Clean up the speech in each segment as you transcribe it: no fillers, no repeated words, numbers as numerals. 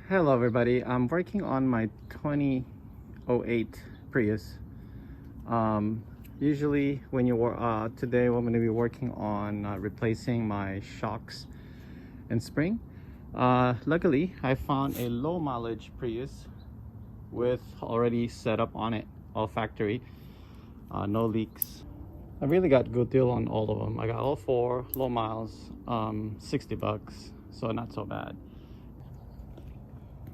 Hello everybody, I'm working on my 2008 Prius. Usually when you work, today I'm going to be working on replacing my shocks and spring. Luckily I found a low mileage Prius with already set up on it, all factory, no leaks. I really got good deal on all of them. I got all four, low miles, 60 bucks, so not so bad.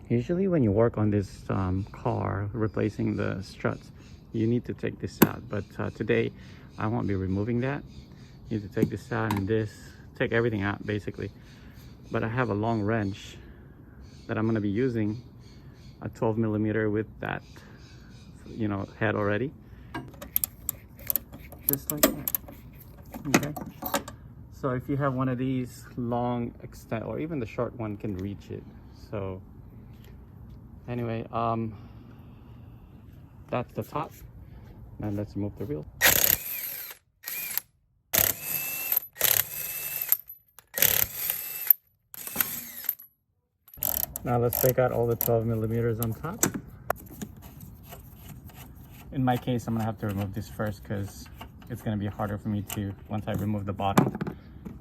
Usually when you work on this car replacing the struts, you need to take this out, but today I won't be removing that. You need to take this out and take everything out basically. But I have a long wrench that I'm going to be using, a 12mm with that head already, just like that. Okay, so if you have one of these long extent, or even the short one can reach it. So anyway, that's the top. Now let's remove the wheel. Now let's take out all the 12mm on top. In my case, I'm gonna have to remove this first because it's gonna be harder for me to, once I remove the bottom,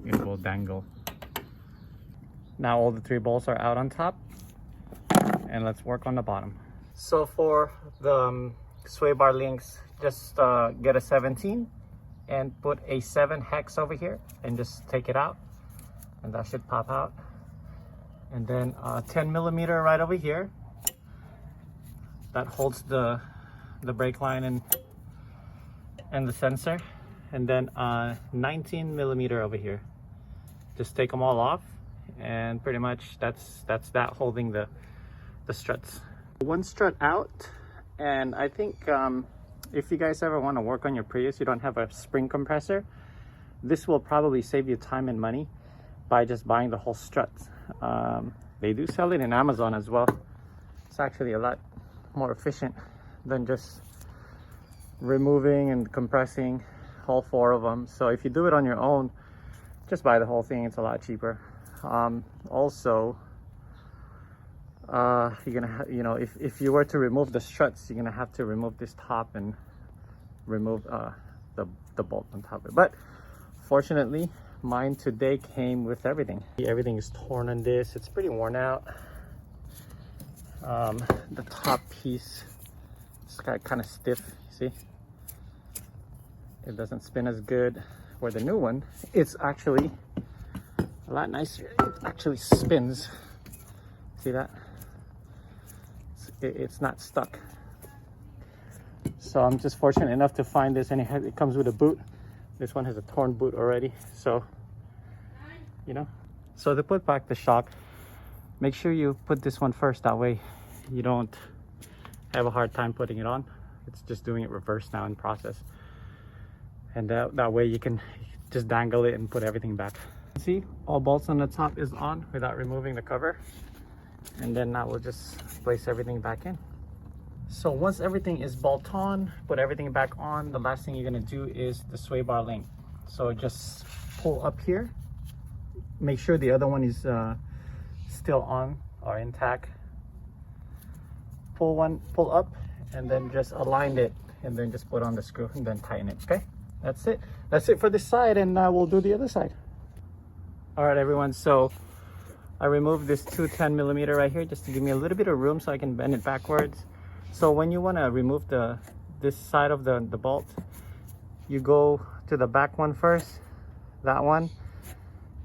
it will dangle. Now all the 3 bolts are out on top, and let's work on the bottom. So for the sway bar links, just get a 17 and put a 7 hex over here and just take it out, and that should pop out. And then 10mm right over here that holds the brake line and the sensor, and then 19mm over here. Just take them all off, and pretty much that's that holding the struts. One strut out, and I think if you guys ever want to work on your Prius, you don't have a spring compressor, this will probably save you time and money by just buying the whole struts. They do sell it in Amazon as well. It's actually a lot more efficient than just removing and compressing all 4 of them. So if you do it on your own, just buy the whole thing. It's a lot cheaper. Also, you're gonna if you were to remove the struts, you're gonna have to remove this top and remove the bolt on top of it. But fortunately, mine today came with everything. Everything is torn on this. It's pretty worn out. The top piece is kind of stiff. See, it doesn't spin as good. Where the new one, it's actually a lot nicer. It actually spins. See that? It's not stuck. So I'm just fortunate enough to find this, and it comes with a boot. This one has a torn boot already, so so to put back the shock, make sure you put this one first, that way you don't have a hard time putting it on. It's just doing it reverse now in process, and that way you can just dangle it and put everything back. See, all bolts on the top is on without removing the cover, and then now we'll just place everything back in. So once everything is bolt on, put everything back on, the last thing you're going to do is the sway bar link. So just pull up here, make sure the other one is still on or intact. Pull up, and then just align it, and then just put on the screw and then tighten it. Okay, that's it for this side, and we'll do the other side. All right everyone, so I removed this 10mm right here just to give me a little bit of room so I can bend it backwards. So when you want to remove this side of the bolt, you go to the back one first, that one,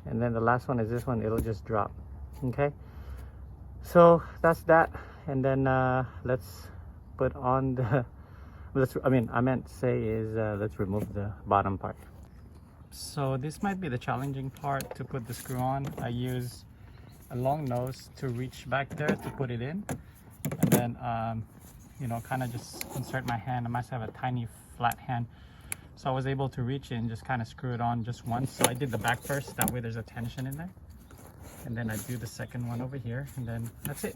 and then the last one is this one. It'll just drop. Okay, so that's that. And then let's put on the let's remove the bottom part. So this might be the challenging part, to put the screw on. I use a long nose to reach back there to put it in, and then kind of just insert my hand. I must have a tiny flat hand, so I was able to reach it and just kind of screw it on just once. So I did the back first, that way there's a tension in there, and then I do the second one over here, and then that's it.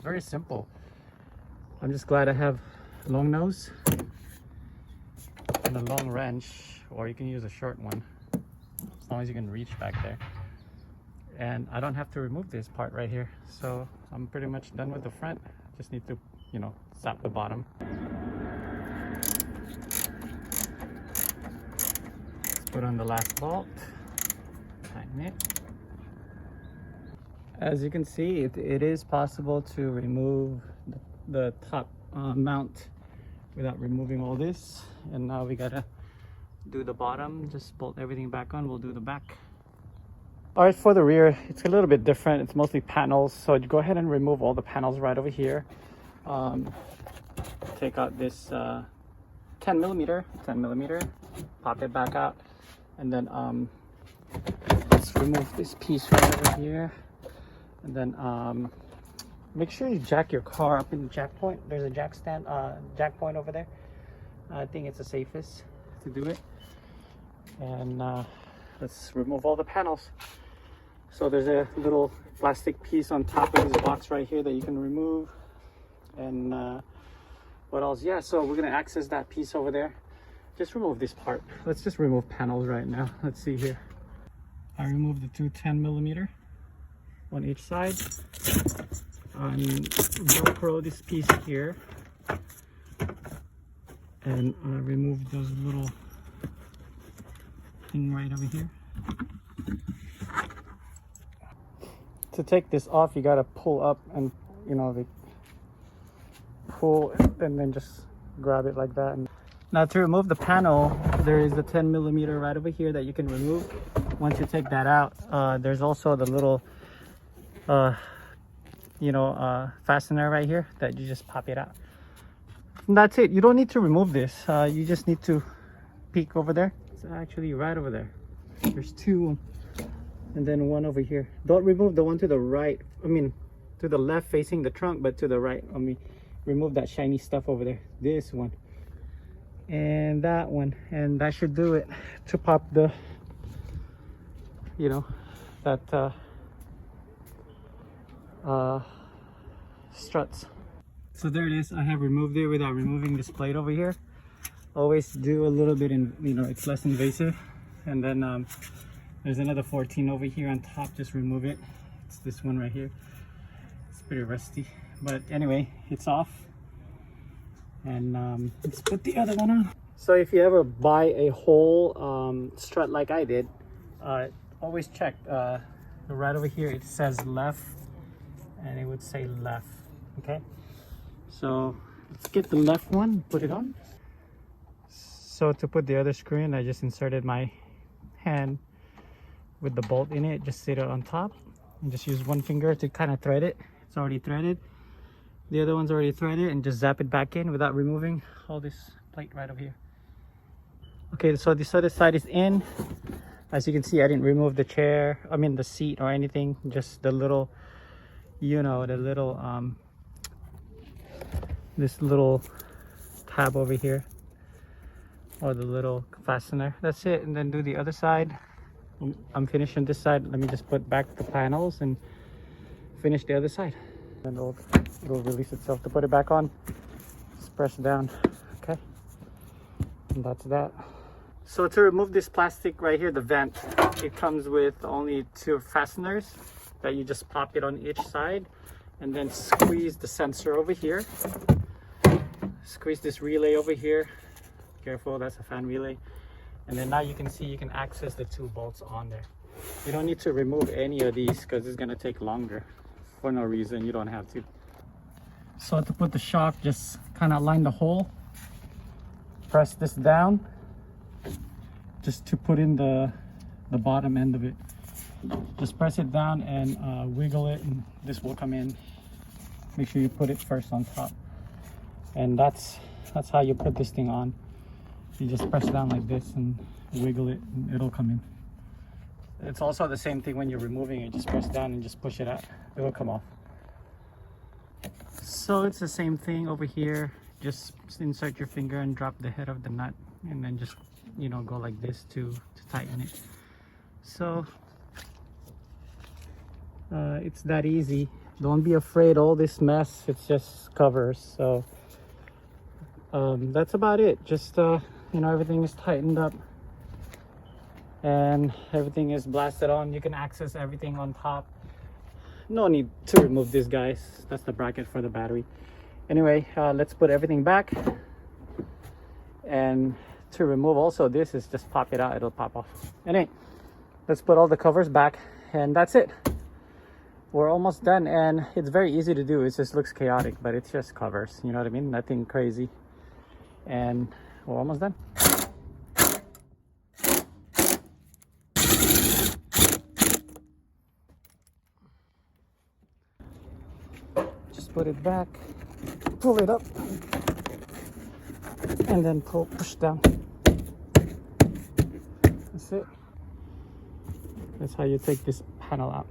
Very simple. I'm just glad I have a long nose and a long wrench, or you can use a short one as long as you can reach back there. and I don't have to remove this part right here. So I'm pretty much done with the front. Just need to, you know, zap the bottom. Let's put on the last bolt, tighten it. As you can see, it is possible to remove the top mount without removing all this. And now we gotta do the bottom, just bolt everything back on. We'll do the back. All right, for the rear, it's a little bit different. It's mostly panels, so go ahead and remove all the panels right over here. Take out this 10 millimeter, pop it back out, and then let's remove this piece right over here. And then make sure you jack your car up in the jack point. There's a jack point over there. I think it's the safest to do it. And let's remove all the panels. So there's a little plastic piece on top of this box right here that you can remove. And what else? Yeah, so we're gonna access that piece over there. Just remove this part. Let's just remove panels right now. Let's see here. I removed the two 10 millimeter on each side. Velcro this piece here, and remove those little thing right over here. To take this off, you gotta pull up, and you know, the pull and then just grab it like that. And now to remove the panel, there is the 10 millimeter right over here that you can remove. Once you take that out, there's also the little fastener right here that you just pop it out. And that's it. You don't need to remove this. You just need to peek over there. It's actually right over there. There's two, and then one over here. Don't remove the one to the right. I mean, to the left facing the trunk, but to the right. I mean, remove that shiny stuff over there. This one and that one, and that should do it to pop the, you know, that struts. So there it is. I have removed it without removing this plate over here. Always do a little bit in, you know, it's less invasive. And then there's another 14 over here on top. Just remove it. It's this one right here. It's pretty rusty, but anyway, it's off. And let's put the other one on. So if you ever buy a whole strut like I did, always check right over here. It says left, and it would say left. Okay, so let's get the left one, put it on. So to put the other screw in, I just inserted my hand with the bolt in it. Just sit it on top and just use one finger to kind of thread it. It's already threaded. The other one's already threaded, and just zap it back in without removing all this plate right over here. Okay, so this other side is in. As you can see, I didn't remove the chair, I mean the seat or anything, just the little, you know, the little this little tab over here, or the little fastener. That's it. And then do the other side. I'm finishing this side. Let me just put back the panels and finish the other side, and it'll release itself. To put it back on, just press down. Okay, and that's that. So to remove this plastic right here, the vent, it comes with only two fasteners that you just pop it on each side, and then squeeze the sensor over here. Squeeze this relay over here. Careful, that's a fan relay. And then now you can see you can access the two bolts on there. You don't need to remove any of these because it's gonna take longer. For no reason, you don't have to. So to put the shock, just kind of line the hole. Press this down, just to put in the bottom end of it. Just press it down and wiggle it, and this will come in. Make sure you put it first on top, and that's how you put this thing on. You just press down like this and wiggle it, and it'll come in. It's also the same thing when you're removing it. Just press down and just push it out. It will come off. So it's the same thing over here. Just insert your finger and drop the head of the nut, and then just, you know, go like this to tighten it. So it's that easy. Don't be afraid. All this mess, it's just covers. So that's about it. Just you know, everything is tightened up. and everything is blasted on. You can access everything on top. No need to remove this, guys. That's the bracket for the battery. Anyway, let's put everything back. And to remove also this is just pop it out, it'll pop off. Anyway, let's put all the covers back, and that's it. We're almost done, and it's very easy to do. It just looks chaotic, but it's just covers, you know what I mean? Nothing crazy. And we're almost done. Just put it back, pull it up, and then push down. That's it. That's how you take this panel out.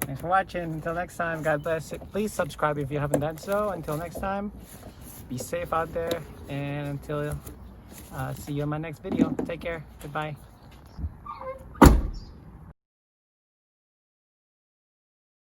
Thanks for watching. Until next time, God bless. Please subscribe if you haven't done so. Until next time, be safe out there, and until see you in my next video. Take care. Goodbye.